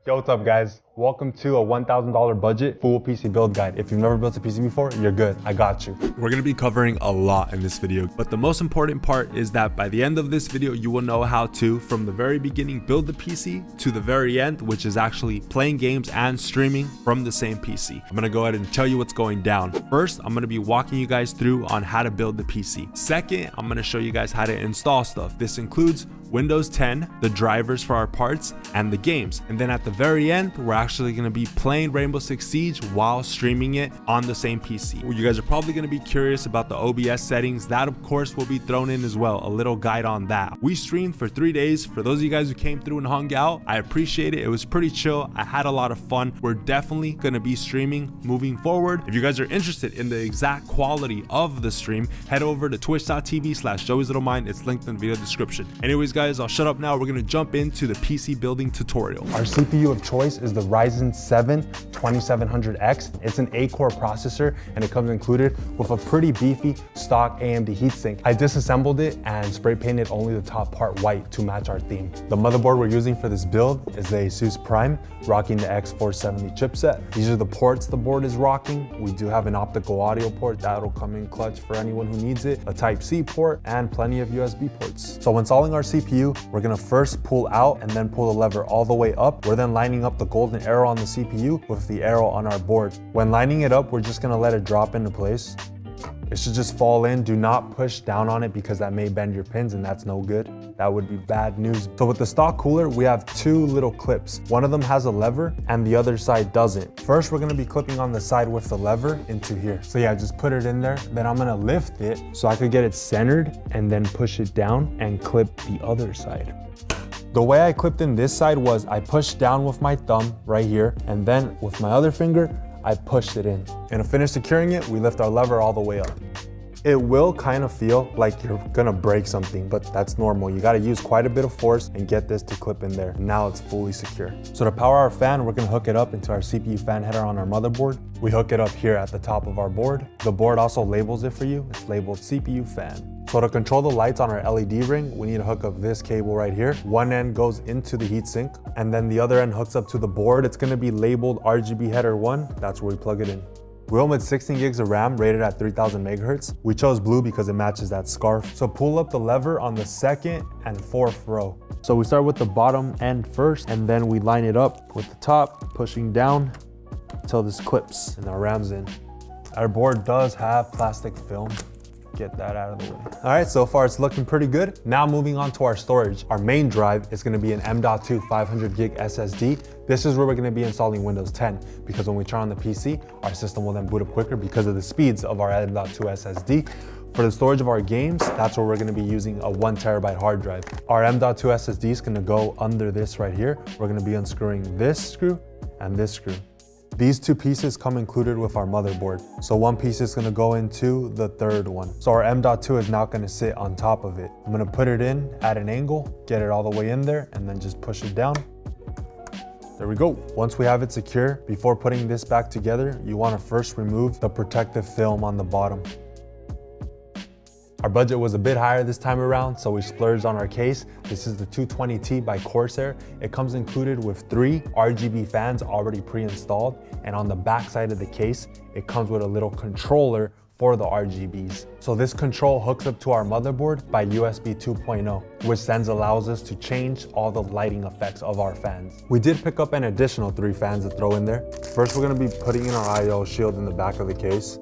Yo, what's up guys? Welcome to a $1,000 budget full PC build guide. If you've never built a PC before, you're good. I got you. We're gonna be covering a lot in this video, but the most important part is that by the end of this video, you will know how to, from the very beginning, build the PC to the very end, which is actually playing games and streaming from the same PC. I'm gonna go ahead and tell you what's going down. First, I'm gonna be walking you guys through on how to build the PC. Second, I'm gonna show you guys how to install stuff. This includes Windows 10, the drivers for our parts, and the games. And then at the very end, we're actually going to be playing Rainbow Six Siege while streaming it on the same PC. You guys are probably going to be curious about the OBS settings. That of course will be thrown in as well, a little guide on that. We streamed for 3 days. For those of you guys who came through and hung out, I appreciate it. It was pretty chill. I had a lot of fun. We're definitely going to be streaming moving forward. If you guys are interested in the exact quality of the stream, head over to twitch.tv/joeyslittlemind. It's linked in the video description. Anyways, guys, I'll shut up now. We're gonna jump into the PC building tutorial. Our CPU of choice is the Ryzen 7 2700X. It's an 8-core processor and it comes included with a pretty beefy stock AMD heatsink. I disassembled it and spray painted only the top part white to match our theme. The motherboard we're using for this build is the ASUS Prime, rocking the X470 chipset. These are the ports the board is rocking. We do have an optical audio port that'll come in clutch for anyone who needs it, a Type-C port, and plenty of USB ports. So when installing our CPU, we're gonna first pull out and then pull the lever all the way up. We're then lining up the golden arrow on the CPU with the arrow on our board. When lining it up, we're just gonna let it drop into place. It should just fall in. Do not push down on it because that may bend your pins and that's no good. That would be bad news. So with the stock cooler, we have 2 little clips. One of them has a lever and the other side doesn't. First, we're gonna be clipping on the side with the lever into here. So yeah, just put it in there. Then I'm gonna lift it so I could get it centered and then push it down and clip the other side. The way I clipped in this side was I pushed down with my thumb right here, and then with my other finger, I pushed it in. And to finish securing it, we lift our lever all the way up. It will kind of feel like you're gonna break something, but that's normal. You gotta use quite a bit of force and get this to clip in there. Now it's fully secure. So to power our fan, we're gonna hook it up into our CPU fan header on our motherboard. We hook it up here at the top of our board. The board also labels it for you. It's labeled CPU fan. So to control the lights on our LED ring, we need to hook up this cable right here. One end goes into the heatsink, and then the other end hooks up to the board. It's gonna be labeled RGB header 1. That's where we plug it in. We omit 16 gigs of RAM rated at 3000 megahertz. We chose blue because it matches that scarf. So pull up the lever on the 2nd and 4th row. So we start with the bottom end first, and then we line it up with the top, pushing down until this clips and our RAM's in. Our board does have plastic film. Get that out of the way. All right, so far it's looking pretty good. Now moving on to our storage. Our main drive is gonna be an M.2 500 gig SSD. This is where we're gonna be installing Windows 10 because when we turn on the PC, our system will then boot up quicker because of the speeds of our M.2 SSD. For the storage of our games, that's where we're gonna be using a 1 terabyte hard drive. Our M.2 SSD is gonna go under this right here. We're gonna be unscrewing this screw and this screw. These 2 pieces come included with our motherboard. So one piece is gonna go into the 3rd one. So our M.2 is now gonna sit on top of it. I'm gonna put it in at an angle, get it all the way in there, and then just push it down. There we go. Once we have it secure, before putting this back together, you wanna first remove the protective film on the bottom. Our budget was a bit higher this time around, so we splurged on our case. This is the 220T by Corsair. It comes included with 3 RGB fans already pre-installed, and on the back side of the case, it comes with a little controller for the RGBs. So this control hooks up to our motherboard by USB 2.0, which then allows us to change all the lighting effects of our fans. We did pick up an additional 3 fans to throw in there. First, we're gonna be putting in our I/O shield in the back of the case.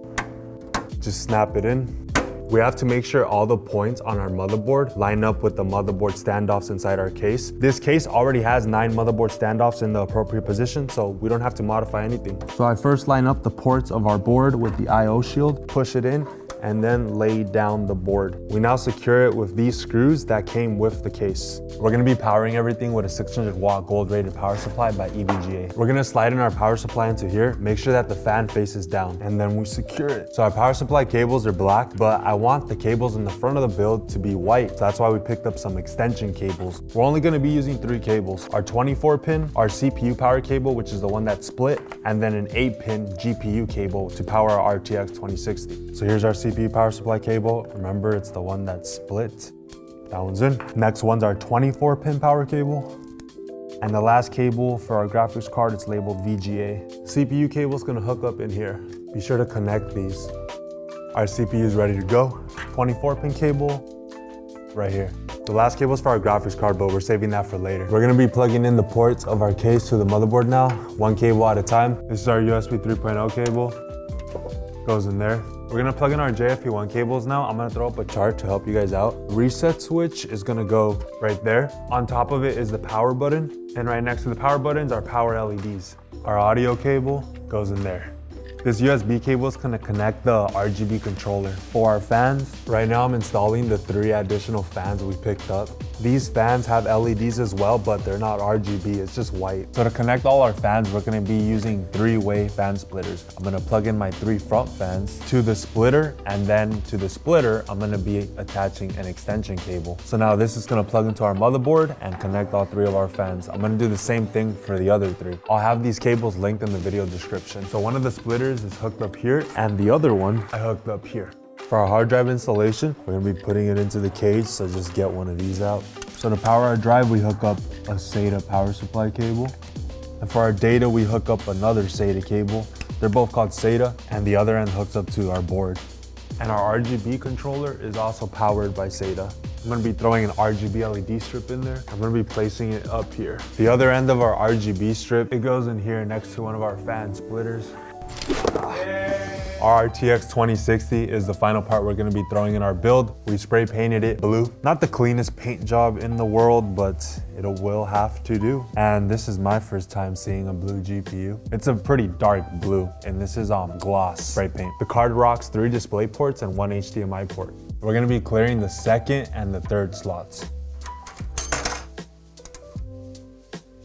Just snap it in. We have to make sure all the points on our motherboard line up with the motherboard standoffs inside our case. This case already has 9 motherboard standoffs in the appropriate position, so we don't have to modify anything. So I first line up the ports of our board with the I/O shield, push it in, and then lay down the board. We now secure it with these screws that came with the case. We're gonna be powering everything with a 600 watt gold rated power supply by EVGA. We're gonna slide in our power supply into here, make sure that the fan faces down, and then we secure it. So our power supply cables are black, but I want the cables in the front of the build to be white. So that's why we picked up some extension cables. We're only gonna be using 3 cables. Our 24 pin, our CPU power cable, which is the one that's split, and then an 8 pin GPU cable to power our RTX 2060. So here's our CPU power supply cable. Remember, it's the one that's split. That one's in. Next one's our 24 pin power cable. And the last cable for our graphics card is labeled VGA. CPU cable is gonna hook up in here. Be sure to connect these. Our CPU is ready to go. 24-pin cable right here. The last cable is for our graphics card, but we're saving that for later. We're gonna be plugging in the ports of our case to the motherboard now, one cable at a time. This is our USB 3.0 cable. Goes in there. We're gonna plug in our JFP1 cables now. I'm gonna throw up a chart to help you guys out. Reset switch is gonna go right there. On top of it is the power button. And right next to the power buttons are power LEDs. Our audio cable goes in there. This USB cable is gonna connect the RGB controller. For our fans, right now I'm installing the 3 additional fans we picked up. These fans have LEDs as well, but they're not RGB, it's just white. So to connect all our fans, we're gonna be using 3-way fan splitters. I'm gonna plug in my 3 front fans to the splitter, and then to the splitter, I'm gonna be attaching an extension cable. So now this is gonna plug into our motherboard and connect all 3 of our fans. I'm gonna do the same thing for the other 3. I'll have these cables linked in the video description. So one of the splitters is hooked up here, and the other one I hooked up here. For our hard drive installation, we're gonna be putting it into the case, so just get one of these out. So to power our drive, we hook up a SATA power supply cable. And for our data, we hook up another SATA cable. They're both called SATA, and the other end hooks up to our board. And our RGB controller is also powered by SATA. I'm gonna be throwing an RGB LED strip in there. I'm gonna be placing it up here. The other end of our RGB strip, it goes in here next to one of our fan splitters. Our RTX 2060 is the final part we're gonna be throwing in our build. We spray painted it blue. Not the cleanest paint job in the world, but it will have to do. And this is my first time seeing a blue GPU. It's a pretty dark blue, and this is gloss spray paint. The card rocks 3 display ports and 1 HDMI port. We're gonna be clearing the 2nd and the 3rd slots.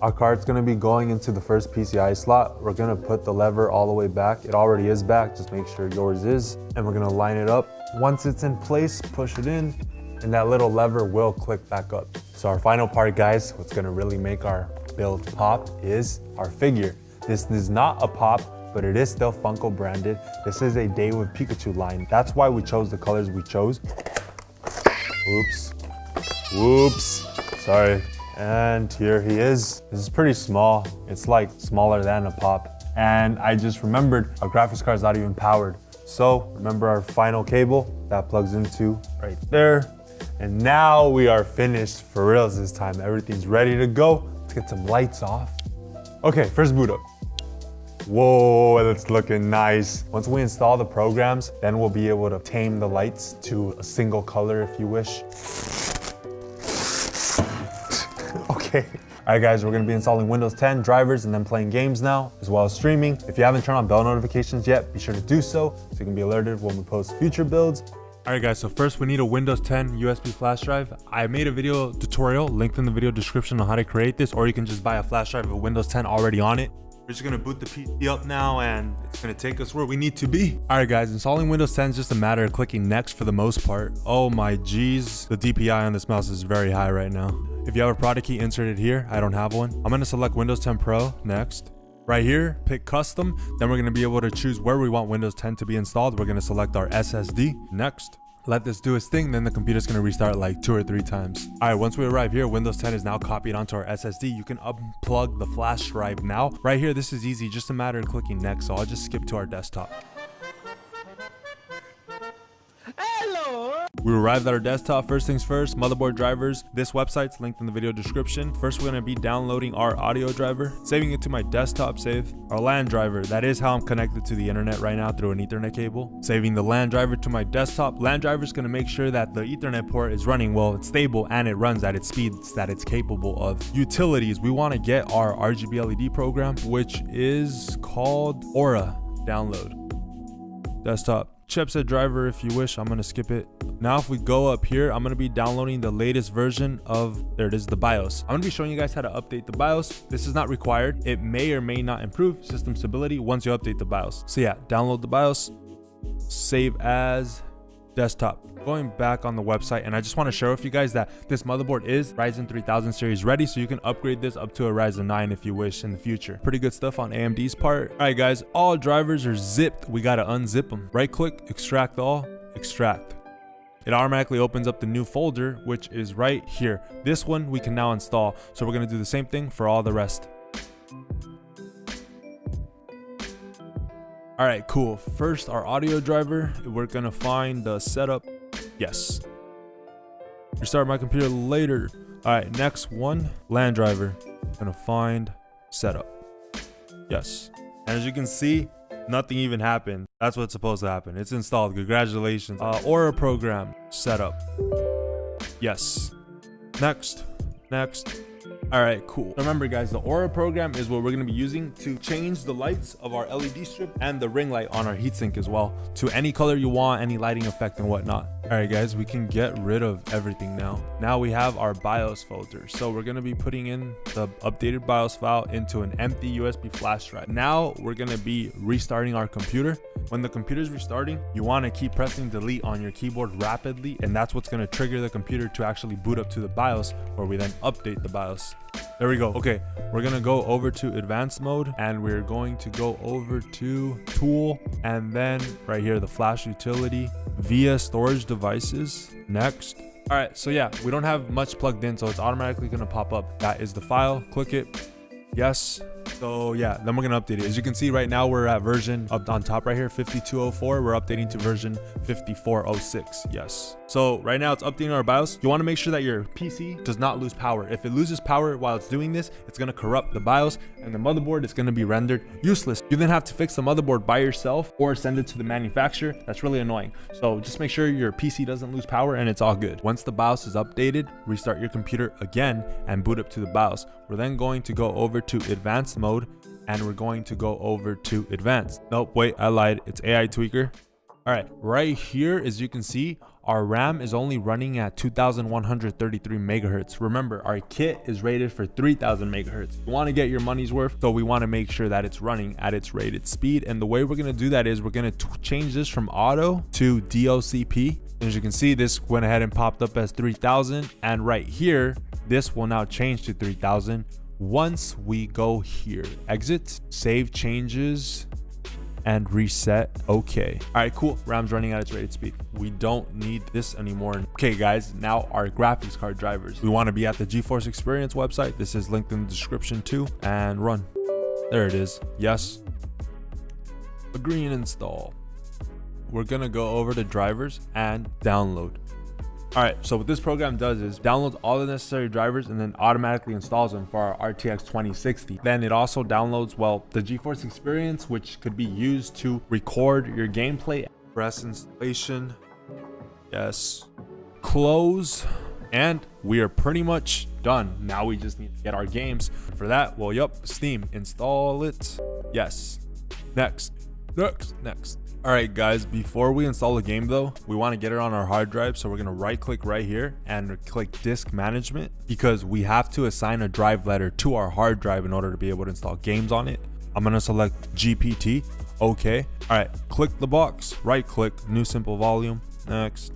Our card's gonna be going into the first PCI slot. We're gonna put the lever all the way back. It already is back, just make sure yours is. And we're gonna line it up. Once it's in place, push it in, and that little lever will click back up. So our final part, guys, what's gonna really make our build pop is our figure. This is not a pop, but it is still Funko branded. This is a Day with Pikachu line. That's why we chose the colors we chose. Oops. Whoops. Sorry. And here he is. This is pretty small. It's like smaller than a pop. And I just remembered our graphics card is not even powered. So remember our final cable that plugs into right there. And now we are finished for reals this time. Everything's ready to go. Let's get some lights off. Okay, first boot up. Whoa, it's looking nice. Once we install the programs, then we'll be able to tame the lights to a single color if you wish. Okay. All right, guys, we're gonna be installing Windows 10 drivers and then playing games now, as well as streaming. If you haven't turned on bell notifications yet, be sure to do so you can be alerted when we post future builds. All right, guys, so first we need a Windows 10 USB flash drive. I made a video tutorial linked in the video description on how to create this, or you can just buy a flash drive with Windows 10 already on it. We're just gonna boot the PC up now, and it's gonna take us where we need to be. All right, guys, installing Windows 10 is just a matter of clicking next for the most part. Oh my geez, the DPI on this mouse is very high right now. If you have a product key inserted here, I don't have one. I'm gonna select Windows 10 Pro next. Right here, pick custom. Then we're gonna be able to choose where we want Windows 10 to be installed. We're gonna select our SSD next. Let this do its thing, then the computer's gonna restart like 2 or 3 times. All right, once we arrive here, Windows 10 is now copied onto our SSD. You can unplug the flash drive now. Right here, this is easy, just a matter of clicking next, so I'll just skip to our desktop. We arrived at our desktop. First things first, motherboard drivers. This website's linked in the video description. First, we're gonna be downloading our audio driver, saving it to my desktop save. Our LAN driver, that is how I'm connected to the internet right now through an Ethernet cable. Saving the LAN driver to my desktop. LAN driver is gonna make sure that the Ethernet port is running well, it's stable, and it runs at its speeds that it's capable of. Utilities, we wanna get our RGB LED program, which is called Aura. Download. Desktop. Chipset driver if you wish. I'm gonna skip it. Now if we go up here, I'm gonna be downloading the latest version of, there it is, the BIOS. I'm gonna be showing you guys how to update the BIOS. This is not required. It may or may not improve system stability once you update the BIOS. So yeah, download the BIOS, save as, desktop. Going back on the website, and I just want to share with you guys that this motherboard is Ryzen 3000 series ready, so you can upgrade this up to a Ryzen 9 if you wish in the future. Pretty good stuff on AMD's part. All right, guys, all drivers are zipped. We got to unzip them. Right click, extract all, extract. it automatically opens up the new folder, which is right here. This one we can now install. So we're going to do the same thing for all the rest. All right, cool. First, our audio driver, we're going to find the setup. Yes. Restart my computer later. All right, next one, LAN driver. Gonna find setup. Yes. And as you can see, nothing even happened. That's what's supposed to happen. It's installed. Congratulations. Aura program setup. Yes. Next. All right, cool. Remember guys, the Aura program is what we're going to be using to change the lights of our LED strip and the ring light on our heatsink as well to any color you want, any lighting effect and whatnot. All right guys, we can get rid of everything now. Now we have our BIOS folder. So we're going to be putting in the updated BIOS file into an empty USB flash drive. Now we're going to be restarting our computer. When the computer is restarting, you want to keep pressing delete on your keyboard rapidly, and that's what's going to trigger the computer to actually boot up to the BIOS, where we then update the BIOS. There we go. Okay, we're gonna go over to advanced mode, and we're going to go over to tool, and then right here the flash utility via storage devices. Next. All right, so yeah, we don't have much plugged in, so it's automatically gonna pop up. That is the file. Click it. Yes. So yeah, then we're gonna update it. As you can see right now, we're at version up on top right here, 5204. We're updating to version 5406. Yes. So right now it's updating our BIOS. You want to make sure that your PC does not lose power. If it loses power while it's doing this, it's going to corrupt the BIOS, and the motherboard is going to be rendered useless. You then have to fix the motherboard by yourself or send it to the manufacturer. That's really annoying. So just make sure your PC doesn't lose power and it's all good. Once the BIOS is updated, restart your computer again and boot up to the BIOS. We're then going to go over to advanced mode, and we're going to go over to advanced. Nope, wait, I lied. It's AI tweaker. All right, right here, as you can see, our RAM is only running at 2133 megahertz. Remember, our kit is rated for 3000 megahertz. You want to get your money's worth, so we want to make sure that it's running at its rated speed. And the way we're going to do that is we're going to change this from auto to DOCP. And as you can see, this went ahead and popped up as 3000. And right here, this will now change to 3000 once we go here. Exit, save changes, and reset. Okay. All right, cool. RAM's running at its rated speed. We don't need this anymore. Okay, guys, now our graphics card drivers. We want to be at the GeForce Experience website. This is linked in the description too. And run. There it is. Yes. Agree and install. We're going to go over to drivers and download. All right, so what this program does is downloads all the necessary drivers and then automatically installs them for our RTX 2060. Then it also downloads, well, the GeForce Experience, which could be used to record your gameplay. Press installation. Yes. Close. And we are pretty much done. Now we just need to get our games. For that, well, yep, Steam. Install it. Yes. Next. All right, guys, before we install the game though, we want to get it on our hard drive. So we're going to right click right here and click disk management, because we have to assign a drive letter to our hard drive in order to be able to install games on it. I'm going to select GPT. Okay. All right. Click the box, right click, new simple volume. Next.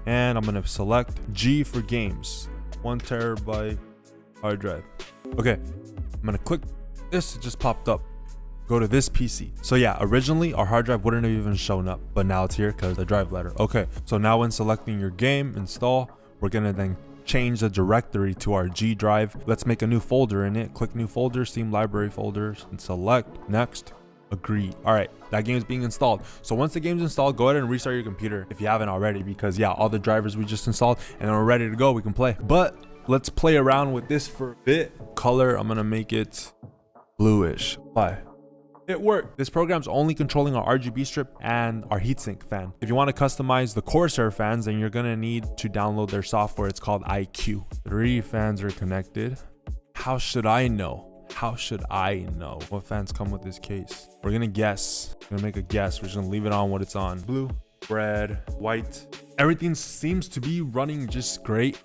And I'm going to select G for games, 1 terabyte hard drive. Okay. I'm going to click this. It just popped up. Go to this PC. So yeah, originally our hard drive wouldn't have even shown up, but now it's here because the drive letter. Okay, so now when selecting your game, install, we're gonna then change the directory to our G drive. Let's make a new folder in it. Click new folder, Steam library folders, and select next. Agree. All right, that game is being installed. So once the game's installed, go ahead and restart your computer if you haven't already, because yeah, all the drivers we just installed and we're ready to go. We can play, but let's play around with this for a bit. Color, I'm gonna make it bluish. Why? It worked. This program's only controlling our RGB strip and our heatsink fan. If you want to customize the Corsair fans, then you're going to need to download their software. It's called iCUE. 3 fans are connected. How should I know? What fans come with this case? We're going to guess. We're going to make a guess. We're just going to leave it on what it's on. Blue, red, white. Everything seems to be running just great.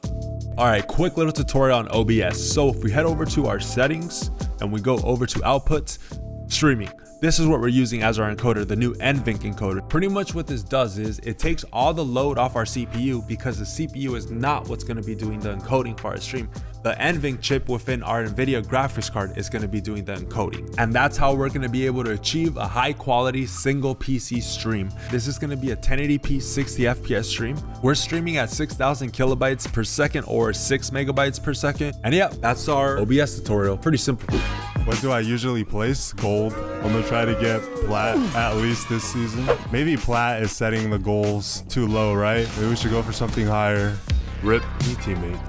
All right, quick little tutorial on OBS. So if we head over to our settings and we go over to outputs, streaming. This is what we're using as our encoder, the new NVENC encoder. Pretty much what this does is it takes all the load off our CPU, because the CPU is not what's going to be doing the encoding for our stream. the NVIDIA chip within our Nvidia graphics card is going to be doing the encoding. And that's how we're going to be able to achieve a high quality single PC stream. This is going to be a 1080p 60 FPS stream. We're streaming at 6,000 kilobytes per second or 6 megabytes per second. And yeah, that's our OBS tutorial. Pretty simple. What do I usually place? Gold. I'm gonna try to get plat at least this season. Maybe plat is setting the goals too low, right? Maybe we should go for something higher. Rip me teammate.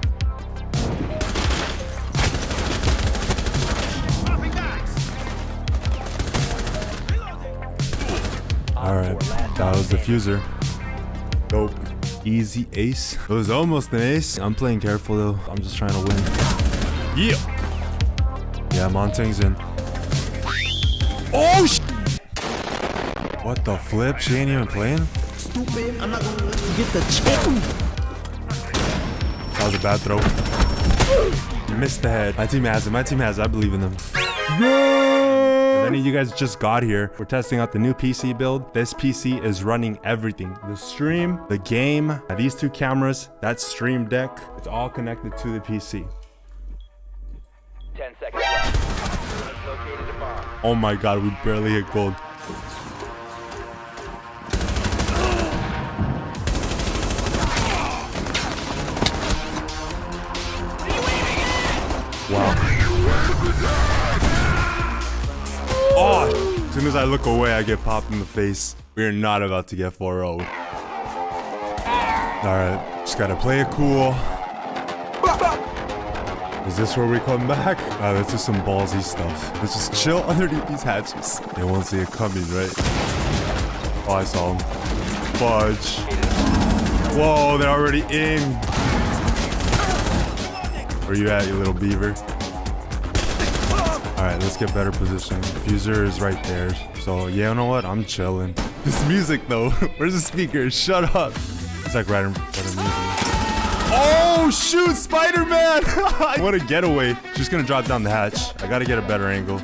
Alright, that was the fuser. Dope. Easy ace. It was almost an ace. I'm playing careful though. I'm just trying to win. Yeah. Yeah, Montang's in. Oh, what the flip? She ain't even playing? Stupid. I'm not gonna let you get the chip. That was a bad throw. Missed the head. My team has it. My team has it. I believe in them. Yeah! If any of you guys just got here, we're testing out the new PC build. This PC is running everything. The stream, the game, these two cameras, that stream deck. It's all connected to the PC. 10 seconds left. Located a bomb. Oh my god, we barely hit gold. Wow. Oh, as soon as I look away, I get popped in the face. We are not about to get 4-0'd. Alright, just gotta play it cool. Is this where we come back? Let's do some ballsy stuff. Let's just chill underneath these hatches. They won't see it coming, right? Oh, I saw him. Fudge. Whoa, they're already in. Where you at, you little beaver? Alright, let's get better position. Fuser is right there. So, yeah, you know what? I'm chilling. This music, though. Where's the speaker? Shut up. It's like right in front of me. Oh, shoot, Spider-Man! What a getaway. She's gonna drop down the hatch. I gotta get a better angle.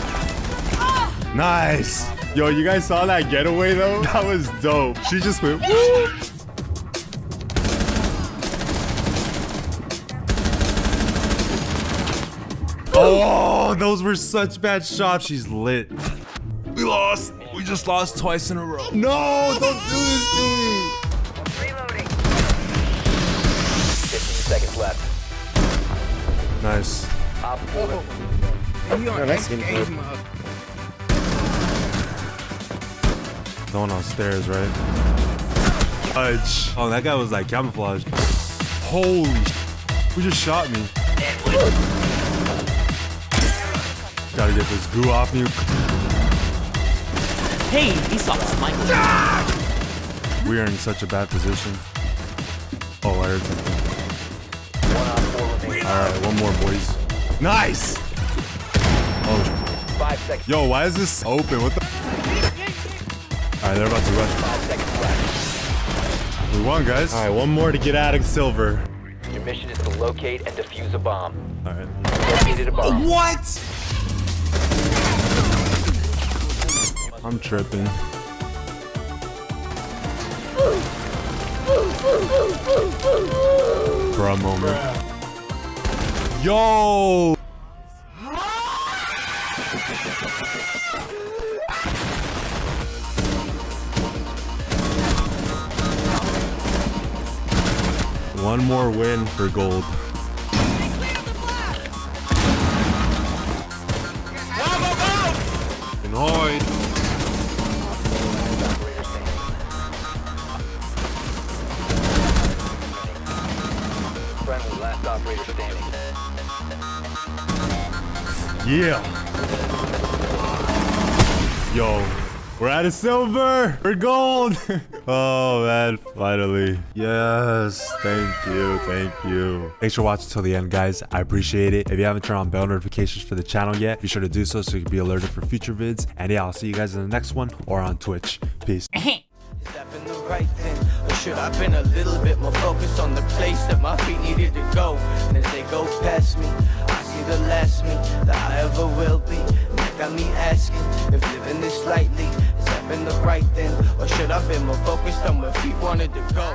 Nice. Yo, you guys saw that getaway, though? That was dope. She just went, woo! Oh, those were such bad shots. She's lit. We lost. We just lost twice in a row. No, don't do this to me. Reloading. 15 seconds left. Nice. Op 4. You on this game mode. No one on stairs, right? Fudge. Oh, that guy was like camouflaged. Holy who just shot me? Gotta get this goo off you. Hey, Vsauce, Michael. We are in such a bad position. Oh, I heard something. Alright, one more, boys. Nice! Oh. 5 seconds. Yo, why is this open? What the? Alright, they're about to rush. 5 seconds left. We won, guys. Alright, one more to get out of silver. Your mission is to locate and defuse a bomb. Alright. Located a bomb. What? I'm tripping. For a moment. Yo! One more win for gold. Annoyed. Friendly, last operator standing. Yeah. Yo, we're out of silver. We're gold. Oh man, finally. Yes, thank you, thank you. Thanks for watching till the end, guys. I appreciate it. If you haven't turned on bell notifications for the channel yet, be sure to do so you can be alerted for future vids. And yeah, I'll see you guys in the next one or on Twitch. Peace. Stepping the right thing, or should I been a little bit more focused on the place that my feet needed to go? And as they go past me, I see the last me that I ever will be. And that got me asking if living this lightly has that been the right thing, or should I been more focused on where feet wanted to go?